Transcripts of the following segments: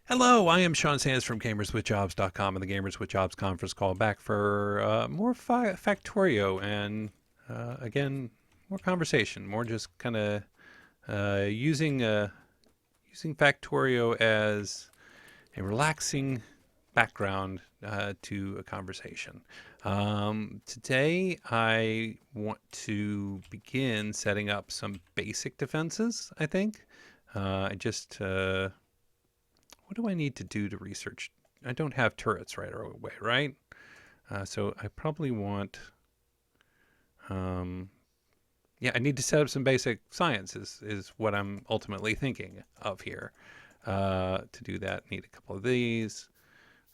Hello, I am Sean Sands from GamersWithJobs.com and the Gamers with Jobs conference call back for more Factorio and again more conversation, more just kind of using Factorio as a relaxing background to a conversation. Today, I want to begin setting up some basic defenses. I think I just what do I need to do to research? I don't have turrets right away, right? So I probably want, um, yeah, I need to set up some basic science is what I'm ultimately thinking of here. To do that, need a couple of these.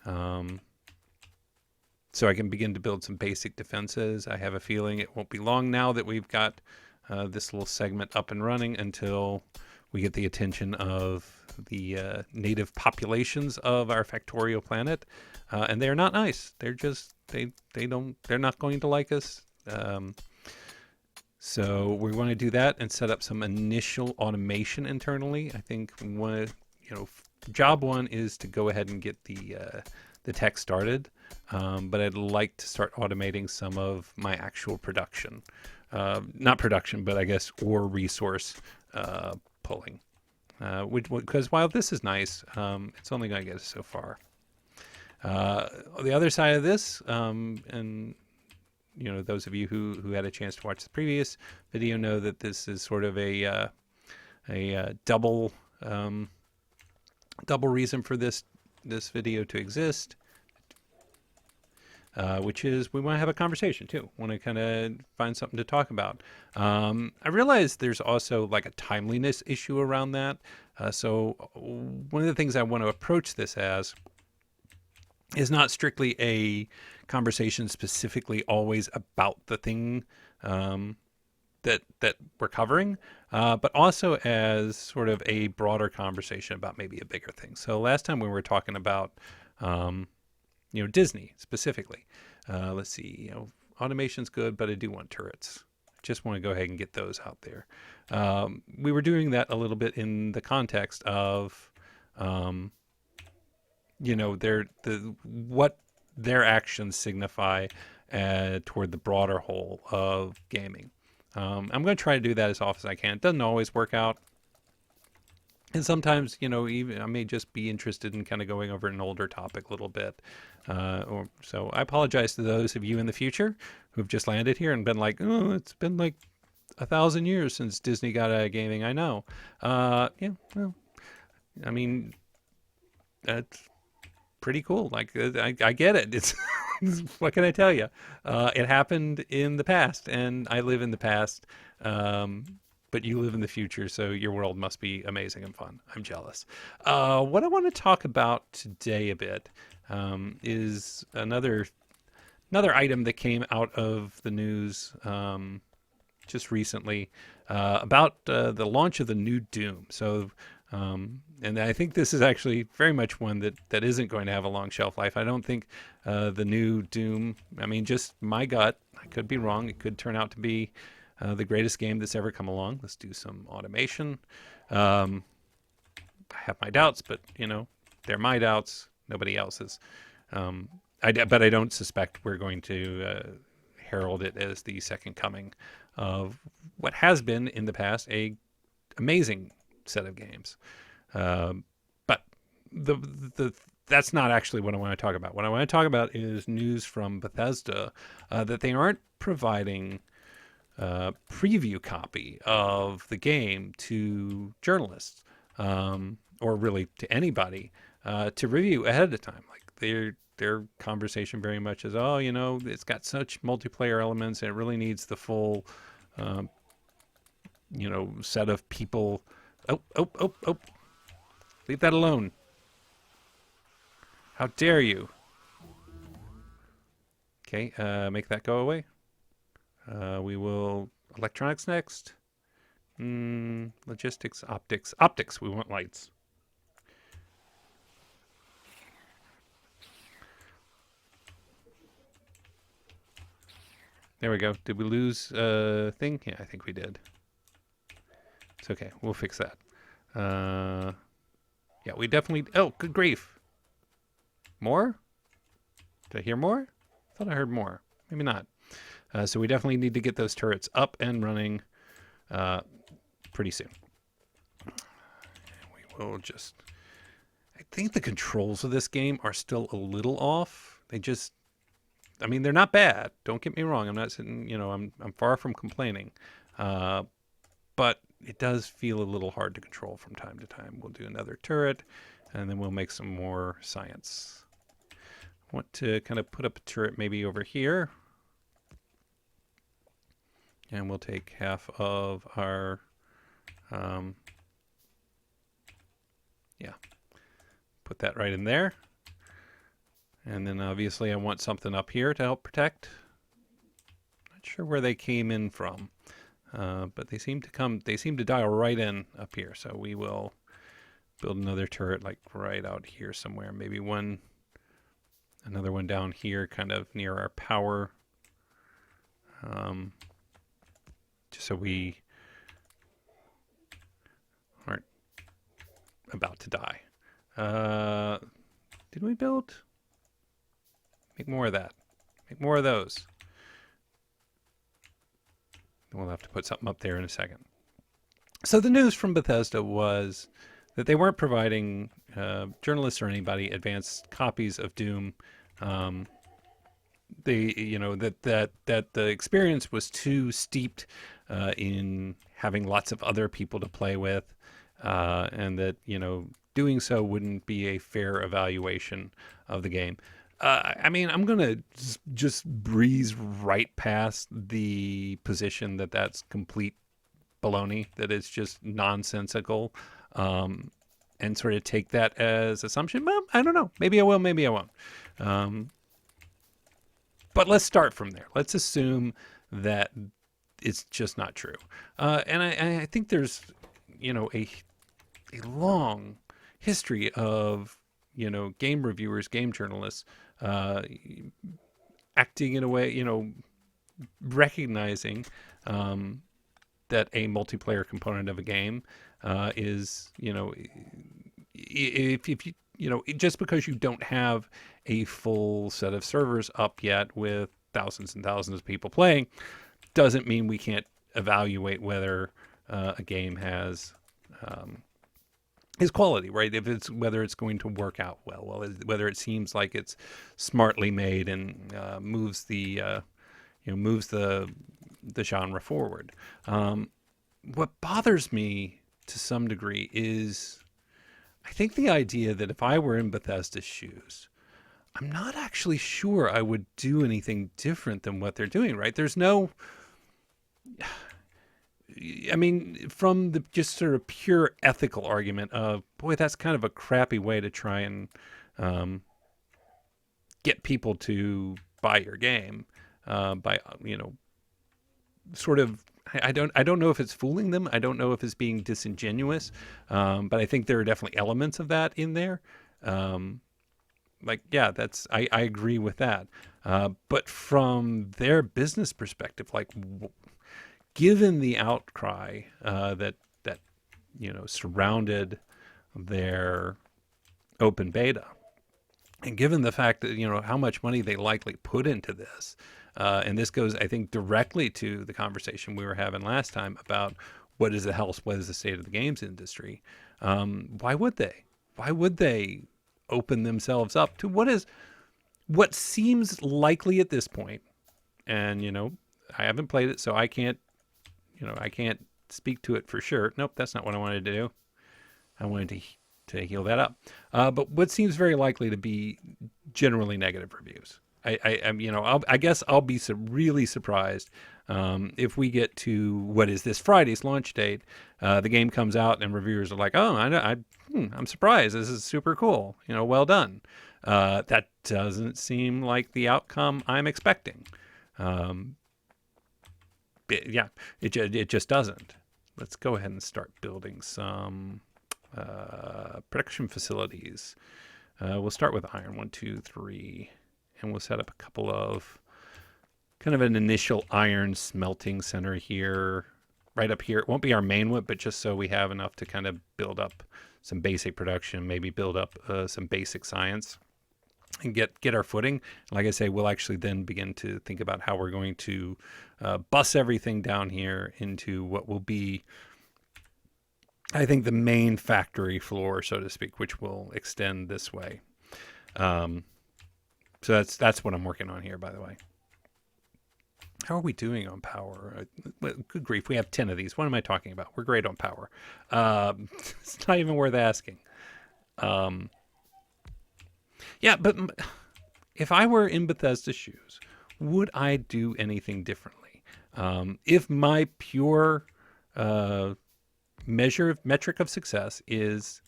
Um, so I can begin to build some basic defenses. I have a feeling it won't be long now that we've got this little segment up and running until we get the attention of the native populations of our Factorio planet, and they are not nice. They're just they're not going to like us. So we want to do that and set up some initial automation internally. I think one, job one is to go ahead and get the tech started, but I'd like to start automating some of my actual production, not production, but I guess ore resource pulling. Because while this is nice, it's only going to get us so far. The other side of this, and those of you who had a chance to watch the previous video know that this is sort of a double reason for this video to exist, which is we want to have a conversation too. Want to kind of find something to talk about. I realize there's also like a timeliness issue around that. So one of the things I want to approach this as is not strictly a conversation specifically always about the thing that we're covering, but also as sort of a broader conversation about maybe a bigger thing. So last time we were talking about Disney specifically. Let's see, automation's good, but I do want turrets. Just want to go ahead and get those out there. We were doing that a little bit in the context of, what their actions signify toward the broader whole of gaming. I'm going to try to do that as often as I can. It doesn't always work out. And sometimes, even I may just be interested in kind of going over an older topic a little bit. So I apologize to those of you in the future who've just landed here and been like, oh, it's been like 1,000 years since Disney got out of gaming. I know. Well, I mean, that's pretty cool. Like, I get it. It's what can I tell you? It happened in the past, and I live in the past. But you live in the future, so your world must be amazing and fun. I'm jealous. What I want to talk about today a bit is another item that came out of the news just recently about the launch of the new Doom. So, and I think this is actually very much one that isn't going to have a long shelf life. I don't think the new Doom, I mean, just my gut, I could be wrong. It could turn out to be the greatest game that's ever come along. Let's do some automation. I have my doubts, but they're my doubts, nobody else's. But I don't suspect we're going to herald it as the second coming of what has been in the past a amazing set of games. But that's not actually what I want to talk about. What I want to talk about is news from Bethesda that they aren't providing preview copy of the game to journalists, or really to anybody to review ahead of time. Like their conversation very much is, oh, it's got such multiplayer elements and it really needs the full, set of people. Oh! Leave that alone! How dare you? Okay, make that go away. We will electronics next. Logistics, optics. Optics, we want lights. There we go. Did we lose a thing? Yeah, I think we did. It's okay. We'll fix that. Yeah, we definitely. Oh, good grief! More? Did I hear more? I thought I heard more. Maybe not. So we definitely need to get those turrets up and running uh, pretty soon. We will just. I think the controls of this game are still a little off. They just. I mean, they're not bad. Don't get me wrong. I'm not sitting. I'm far from complaining. But it does feel a little hard to control from time to time. We'll do another turret, and then we'll make some more science. I want to kind of put up a turret maybe over here. And we'll take half of our, yeah, put that right in there. And then obviously I want something up here to help protect. Not sure where they came in from, but they seem to dial right in up here. So we will build another turret like right out here somewhere. Maybe another one down here kind of near our power. Just so we aren't about to die. Did we build? Make more of that. Make more of those. We'll have to put something up there in a second. So the news from Bethesda was that they weren't providing journalists or anybody advanced copies of Doom. That the experience was too steeped in having lots of other people to play with, and that doing so wouldn't be a fair evaluation of the game. I mean, I'm gonna just breeze right past the position that that's complete baloney, that it's just nonsensical, and sort of take that as assumption. Well, I don't know. Maybe I will. Maybe I won't. But let's start from there. Let's assume that it's just not true. And I think there's, a long history of, game reviewers, game journalists acting in a way, recognizing that a multiplayer component of a game is, if you, just because you don't have a full set of servers up yet with thousands and thousands of people playing, doesn't mean we can't evaluate whether a game has is quality, right? Whether it's going to work out well, whether it seems like it's smartly made and moves the genre forward. What bothers me to some degree is, I think the idea that if I were in Bethesda's shoes, I'm not actually sure I would do anything different than what they're doing, right? There's no, I mean, from the just sort of pure ethical argument of, boy, that's kind of a crappy way to try and get people to buy your game by, sort of, I don't know if it's fooling them. I don't know if it's being disingenuous, but I think there are definitely elements of that in there. I agree with that. But from their business perspective, given the outcry that surrounded their open beta, and given the fact that how much money they likely put into this, and this goes, I think, directly to the conversation we were having last time about what is the health, what is the state of the games industry. Why would they? Why would they open themselves up to what seems likely at this point? And I haven't played it, so I can't speak to it for sure. Nope, that's not what I wanted to do. I wanted to heal that up. But what seems very likely to be generally negative reviews. I guess I'll be really surprised if we get to what is this Friday's launch date. The game comes out and reviewers are like, "Oh, I'm surprised. This is super cool. Well done." That doesn't seem like the outcome I'm expecting. It just doesn't. Let's go ahead and start building some production facilities. We'll start with iron 1, 2, 3, and we'll set up a couple of kind of an initial iron smelting center here, right up here. It won't be our main one, but just so we have enough to kind of build up some basic production, maybe build up some basic science, and get our footing. Like I say, we'll actually then begin to think about how we're going to bus everything down here into what will be, I think, the main factory floor, so to speak, which will extend this way. So that's what I'm working on here, by the way. How are we doing on power? Good grief, we have 10 of these. What am I talking about? We're great on power. It's not even worth asking. Yeah, but if I were in Bethesda's shoes, would I do anything differently? If my pure metric of success is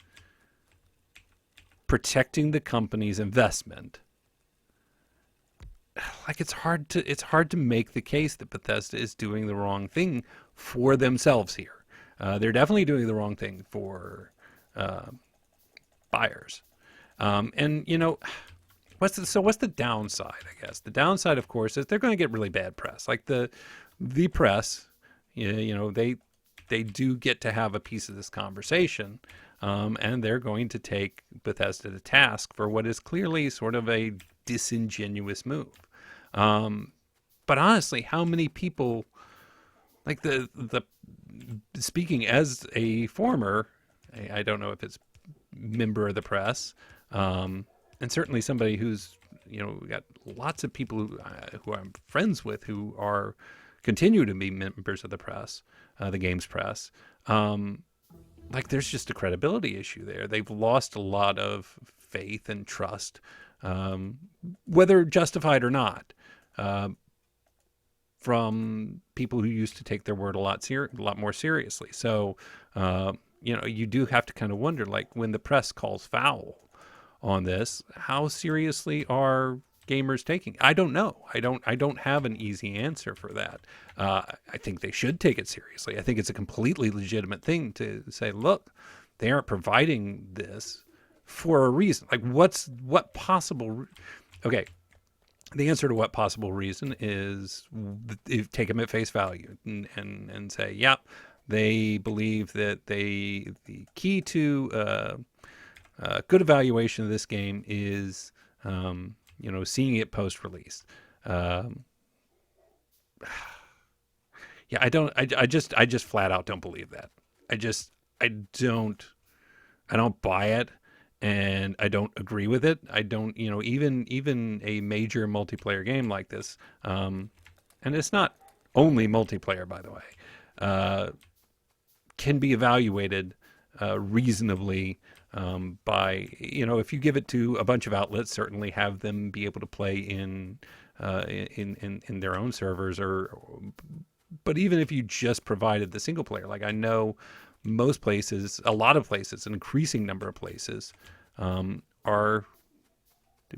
protecting the company's investment, like it's hard to make the case that Bethesda is doing the wrong thing for themselves here. They're definitely doing the wrong thing for buyers. And what's the downside? I guess the downside, of course, is they're going to get really bad press. Like the press, they do get to have a piece of this conversation, and they're going to take Bethesda to task for what is clearly sort of a disingenuous move. But honestly, how many people, like the speaking as a former, I don't know if it's member of the press, and certainly somebody who's got lots of people who I'm friends with who are continue to be members of the press, the games press. Like there's just a credibility issue there. They've lost a lot of faith and trust, whether justified or not, from people who used to take their word a lot more seriously. So, you do have to kind of wonder, like when the press calls foul on this, how seriously are gamers taking it? I don't know. I don't have an easy answer for that. I think they should take it seriously. I think it's a completely legitimate thing to say, look, they aren't providing this for a reason. Like what possible, okay. The answer to what possible reason is take them at face value and say, yep, they believe that the key to good evaluation of this game is, seeing it post-release. Yeah, I just flat out don't believe that. I don't buy it. And I don't agree with it. I don't, even a major multiplayer game like this, and it's not only multiplayer, by the way, can be evaluated reasonably by, if you give it to a bunch of outlets, certainly have them be able to play in their own servers, but even if you just provided the single player, like I know most places, a lot of places, an increasing number of places did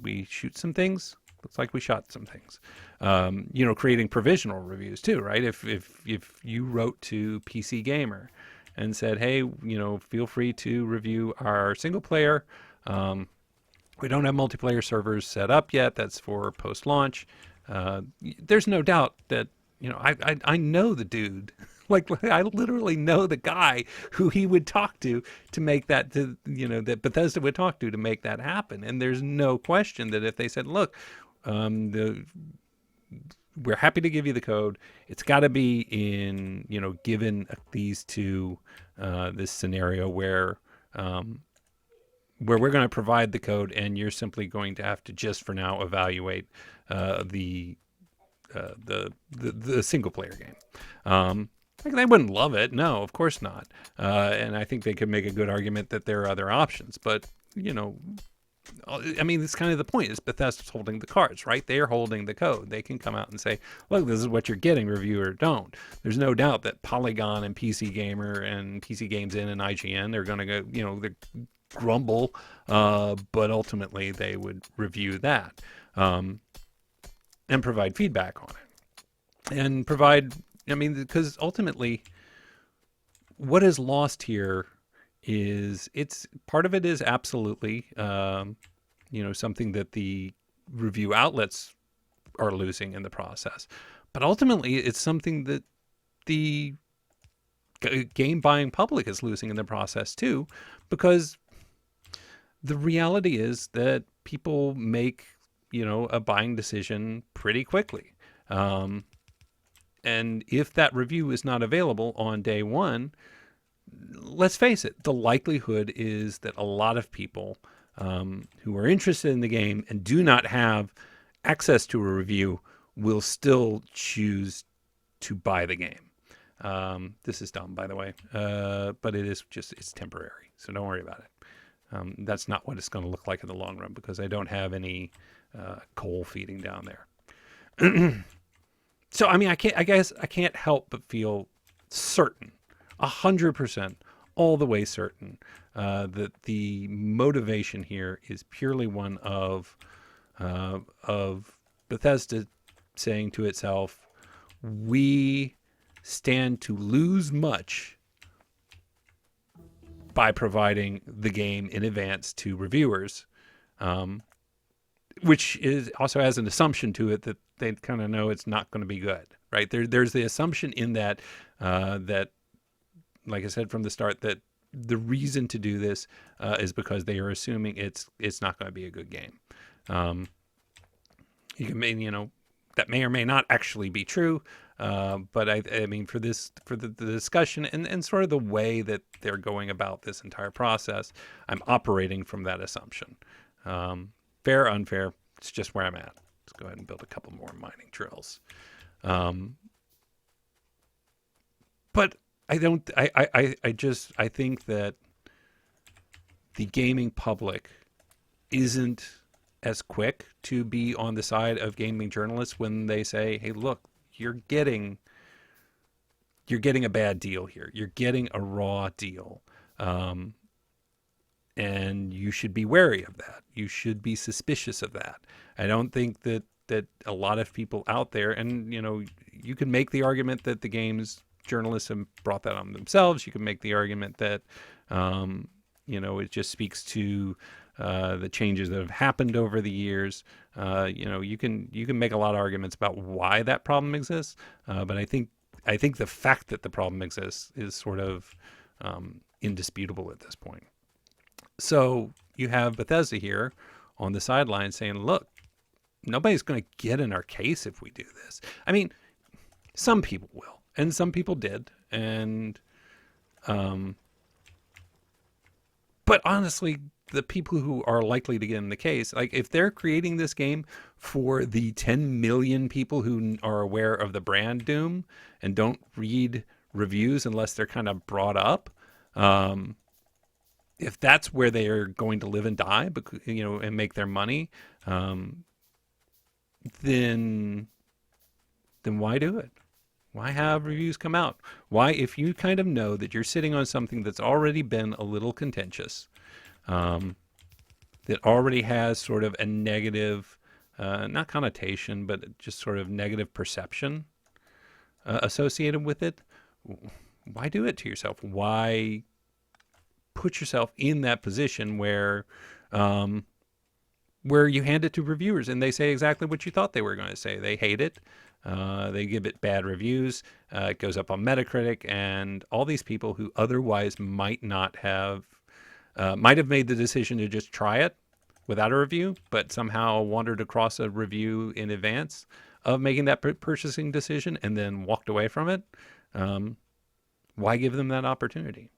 we shoot some things? Looks like we shot some things. Creating provisional reviews too, right? If you wrote to PC Gamer and said, hey, feel free to review our single player. We don't have multiplayer servers set up yet. That's for post-launch. There's no doubt that, I know the dude. Like I literally know the guy who he would talk to make that, that Bethesda would talk to make that happen. And there's no question that if they said, look, we're happy to give you the code. It's got to be in, given these two, this scenario where we're going to provide the code and you're simply going to have to just for now evaluate the single player game. They wouldn't love it. No, of course not. And I think they could make a good argument that there are other options. But, it's kind of the point is Bethesda's holding the cards, right? They're holding the code. They can come out and say, look, this is what you're getting, reviewer, don't. There's no doubt that Polygon and PC Gamer and PC Games In and IGN, they're going to go, they grumble, but ultimately they would review that and provide feedback on it. And provide... because ultimately, what is lost here is part of it is absolutely, something that the review outlets are losing in the process. But ultimately, it's something that the game buying public is losing in the process too, because the reality is that people make, a buying decision pretty quickly. Um, and if that review is not available on day one, let's face it, the likelihood is that a lot of people who are interested in the game and do not have access to a review will still choose to buy the game. This is dumb, by the way, but it's temporary, so don't worry about it. That's not what it's going to look like in the long run, because I don't have any coal feeding down there. So, I mean, I guess I can't help but feel certain, 100%, all the way certain, that the motivation here is purely one of Bethesda saying to itself, we stand to lose much by providing the game in advance to reviewers, which is also has an assumption to it that they kind of know it's not going to be good, right? There's the assumption in that, that, like I said from the start, that the reason to do this is because they are assuming it's not going to be a good game. That may or may not actually be true, but I mean, for the discussion and sort of the way that they're going about this entire process, I'm operating from that assumption. Fair, unfair, it's just where I'm at. Let's go ahead and build a couple more mining drills. But I think that the gaming public isn't as quick to be on the side of gaming journalists when they say, hey, look, you're getting a bad deal here. You're getting a raw deal. And you should be wary of that. You should be suspicious of that. I don't think that a lot of people out there, and you can make the argument that the games journalists have brought that on themselves. You can make the argument that it just speaks to the changes that have happened over the years. You can make a lot of arguments about why that problem exists, but I think the fact that the problem exists is sort of indisputable at this point. So you have Bethesda here on the sideline saying, look, nobody's going to get in our case if we do this. I mean, some people will, and some people did. And, but honestly, the people who are likely to get in the case, like if they're creating this game for the 10 million people who are aware of the brand Doom and don't read reviews unless they're kind of brought up, if that's where they are going to live and die, and make their money, then why do it? Why have reviews come out? Why, if you kind of know that you're sitting on something that's already been a little contentious, that already has sort of a negative, not connotation, but just sort of negative perception associated with it, why do it to yourself? Why put yourself in that position where you hand it to reviewers and they say exactly what you thought they were going to say? They hate it. They give it bad reviews. It goes up on Metacritic, and all these people who otherwise might have made the decision to just try it without a review, but somehow wandered across a review in advance of making that purchasing decision and then walked away from it. Why give them that opportunity?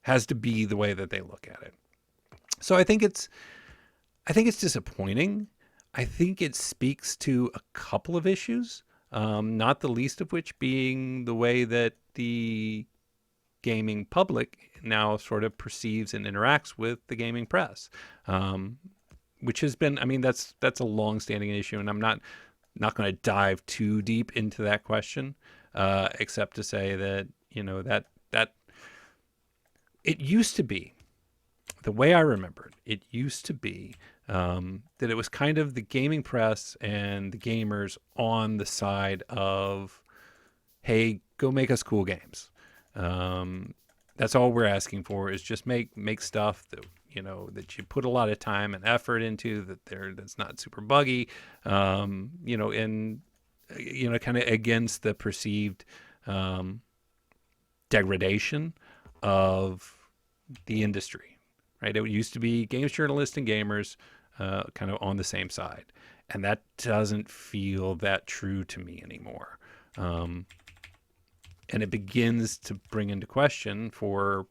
Has to be the way that they look at it. So I think it's disappointing. I think it speaks to a couple of issues, not the least of which being the way that the gaming public now sort of perceives and interacts with the gaming press, which has been, I mean, that's a long-standing issue, and I'm not going to dive too deep into that question, except to say that that it used to be, the way I remember it used to be that it was kind of the gaming press and the gamers on the side of, hey, go make us cool games. That's all we're asking for, is just make stuff that that you put a lot of time and effort into, that's not super buggy, and kind of against the perceived degradation of the industry, right? It used to be games journalists and gamers kind of on the same side. And that doesn't feel that true to me anymore. And it begins to bring into question for,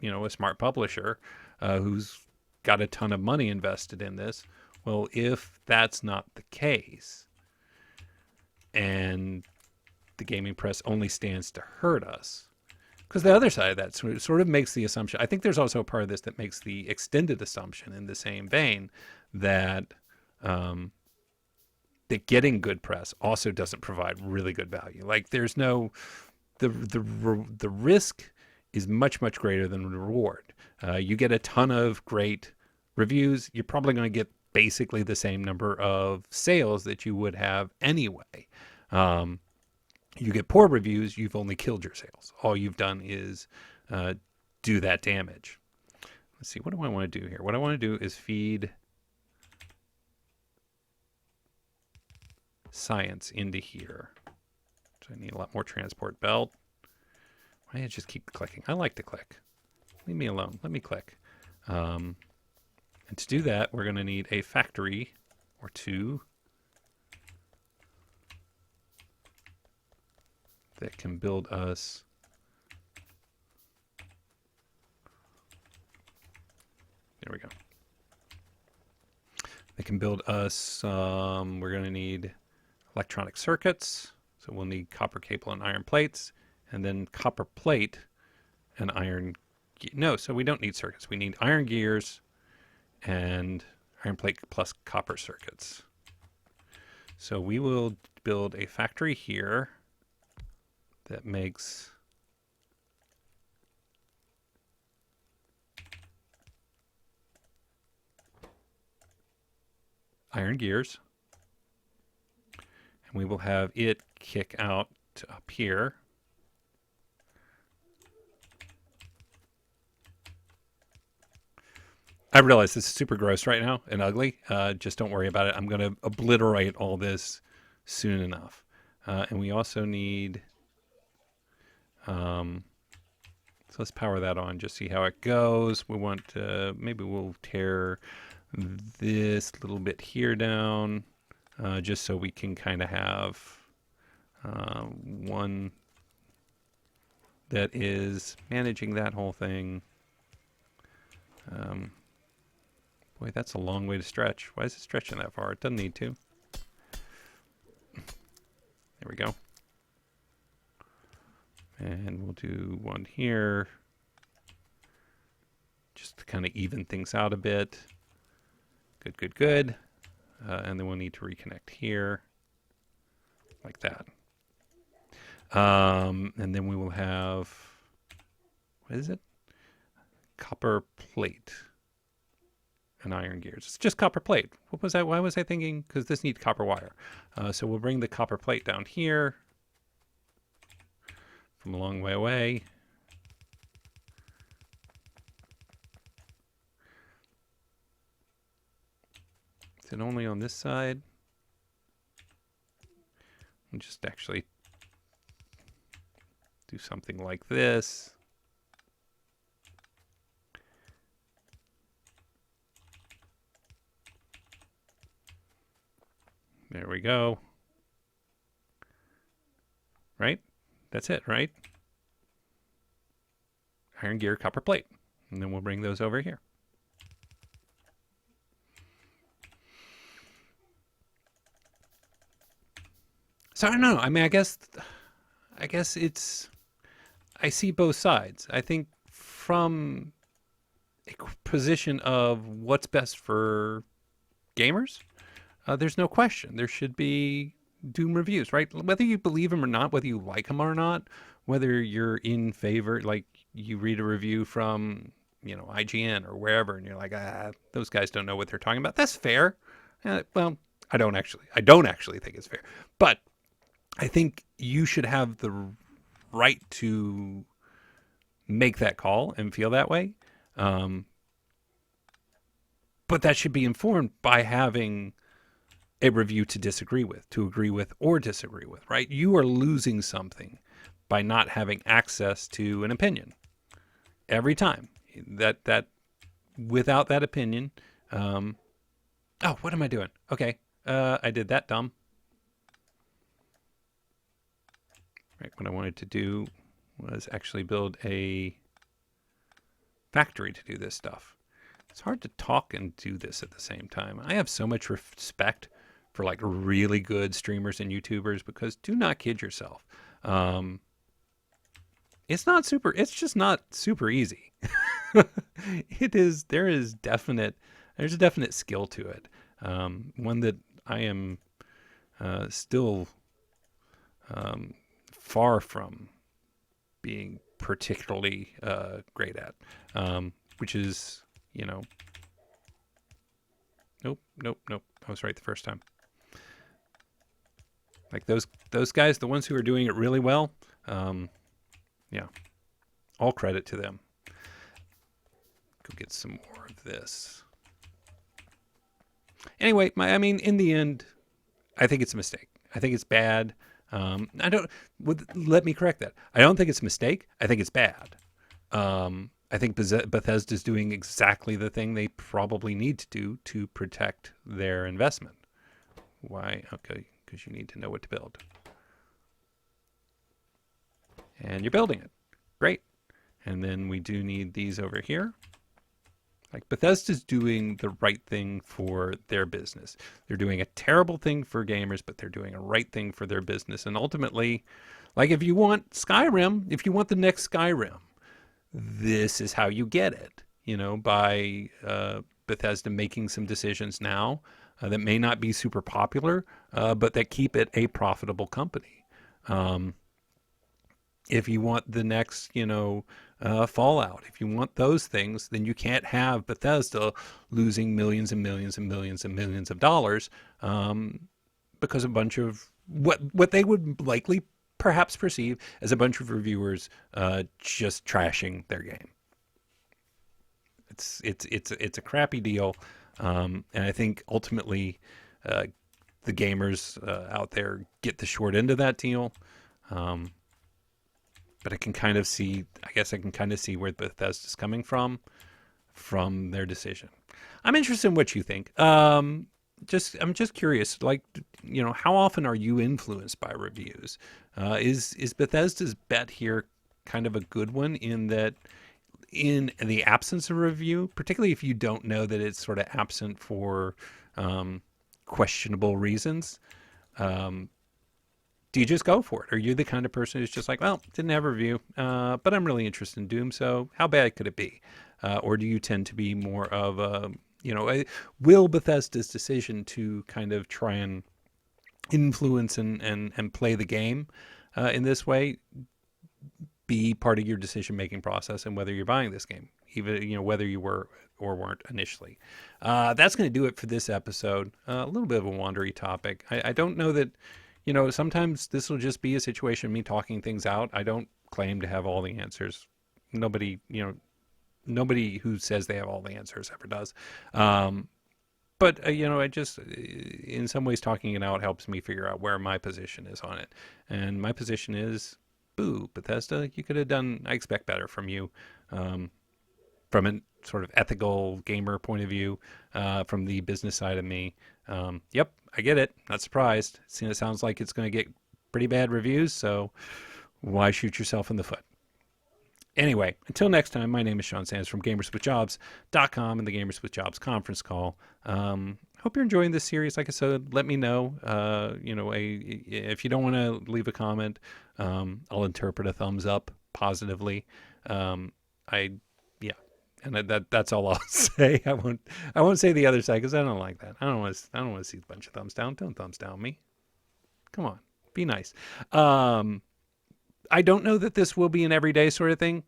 a smart publisher who's got a ton of money invested in this. Well, if that's not the case, and the gaming press only stands to hurt us, because the other side of that sort of makes the assumption, I think there's also a part of this that makes the extended assumption in the same vein that that getting good press also doesn't provide really good value. Like there's no the risk is much greater than the reward. You get a ton of great reviews, you're probably going to get basically the same number of sales that you would have anyway. You get poor reviews, you've only killed your sales. All you've done is do that damage. Let's see, what do I want to do here? What I want to do is feed science into here. So I need a lot more transport belt. Why don't I just keep clicking? I like to click. Leave me alone. Let me click. And to do that, we're going to need a factory or two that can build us there we go. They can build us we're going to need electronic circuits, so we'll need copper cable and iron plates, and then copper plate and iron no, so we don't need circuits. We need iron gears and iron plate plus copper circuits. So we will build a factory here that makes iron gears, and we will have it kick out to up here. I realize this is super gross right now and ugly. Just don't worry about it. I'm going to obliterate all this soon enough. And we also need so let's power that on, just see how it goes. We want to, maybe we'll tear this little bit here down, just so we can kind of have one that is managing that whole thing. Boy, that's a long way to stretch. Why is it stretching that far? It doesn't need to. There we go. And we'll do one here, just to kind of even things out a bit. Good. And then we'll need to reconnect here, like that. And then we will have, what is it? Copper plate and iron gears. It's just copper plate. What was that? Why was I thinking? Because this needs copper wire. So we'll bring the copper plate down here from a long way away. Is it only on this side? I'll just actually do something like this. There we go. Right? That's it, right? Iron gear, copper plate. And then we'll bring those over here. So I don't know. I mean, I guess it's, I see both sides. I think from a position of what's best for gamers, there's no question. There should be Doom reviews, right? Whether you believe them or not, whether you like them or not, whether you're in favor, like you read a review from, IGN or wherever, and you're like, those guys don't know what they're talking about. That's fair. Well, I don't actually think it's fair. But I think you should have the right to make that call and feel that way. But that should be informed by having a review to disagree with, to agree with, or disagree with, right? You are losing something by not having access to an opinion. Every time. That without that opinion, oh, what am I doing? Okay, I did that dumb. Right, what I wanted to do was actually build a factory to do this stuff. It's hard to talk and do this at the same time. I have so much respect for like really good streamers and YouTubers because do not kid yourself. It's not super. It's just not super easy. It is. There's a definite skill to it. One that I am still far from being particularly great at, which is, nope. I was right the first time. Like those guys, the ones who are doing it really well, yeah, all credit to them. Go get some more of this. Anyway, in the end, I think it's a mistake. I think it's bad. Let me correct that. I don't think it's a mistake. I think it's bad. I think Bethesda's doing exactly the thing they probably need to do to protect their investment. Why? Okay, because you need to know what to build. And you're building it. Great. And then we do need these over here. Like Bethesda's doing the right thing for their business. They're doing a terrible thing for gamers, but they're doing a right thing for their business. And ultimately, like if you want Skyrim, if you want the next Skyrim, this is how you get it, by Bethesda making some decisions now that may not be super popular, but that keep it a profitable company. If you want the next, Fallout, if you want those things, then you can't have Bethesda losing millions and millions and millions and millions of dollars because a bunch of what they would likely perhaps perceive as a bunch of reviewers just trashing their game. It's a crappy deal, and I think ultimately the gamers out there get the short end of that deal. But I can kind of see where Bethesda's coming from their decision. I'm interested in what you think. I'm just curious, like, how often are you influenced by reviews? Is Bethesda's bet here kind of a good one in that in the absence of review, particularly if you don't know that it's sort of absent for questionable reasons, do you just go for it? Are you the kind of person who's just like, well, didn't have a review, but I'm really interested in Doom, so how bad could it be? Or do you tend to be more of a, will Bethesda's decision to kind of try and influence and play the game in this way be part of your decision-making process and whether you're buying this game, even, whether you were or weren't initially. That's going to do it for this episode. A little bit of a wandery topic. I don't know that, sometimes this will just be a situation of me talking things out. I don't claim to have all the answers. Nobody who says they have all the answers ever does. But, I just, in some ways, talking it out helps me figure out where my position is on it. And my position is, boo, Bethesda, you could have done, I expect better from you, from a sort of ethical gamer point of view, from the business side of me. Yep, I get it. Not surprised. It sounds like it's going to get pretty bad reviews, so why shoot yourself in the foot? Anyway, until next time, my name is Sean Sands from GamersWithJobs.com and the Gamers with Jobs conference call. Hope you're enjoying this series. Like I said, let me know. If you don't want to leave a comment, I'll interpret a thumbs up positively. And that's all I'll say. I won't say the other side because I don't like that. I don't want to see a bunch of thumbs down. Don't thumbs down me. Come on, be nice. I don't know that this will be an everyday sort of thing.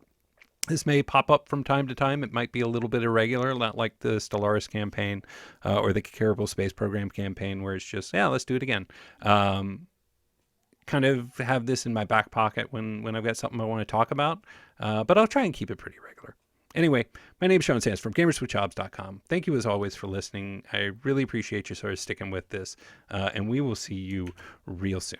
This may pop up from time to time. It might be a little bit irregular, not like the Stellaris campaign or the Kerbal Space Program campaign, where it's just, yeah, let's do it again. Kind of have this in my back pocket when I've got something I want to talk about, but I'll try and keep it pretty regular. Anyway, my name is Sean Sands from GamersWithJobs.com. Thank you as always for listening. I really appreciate you sort of sticking with this, and we will see you real soon.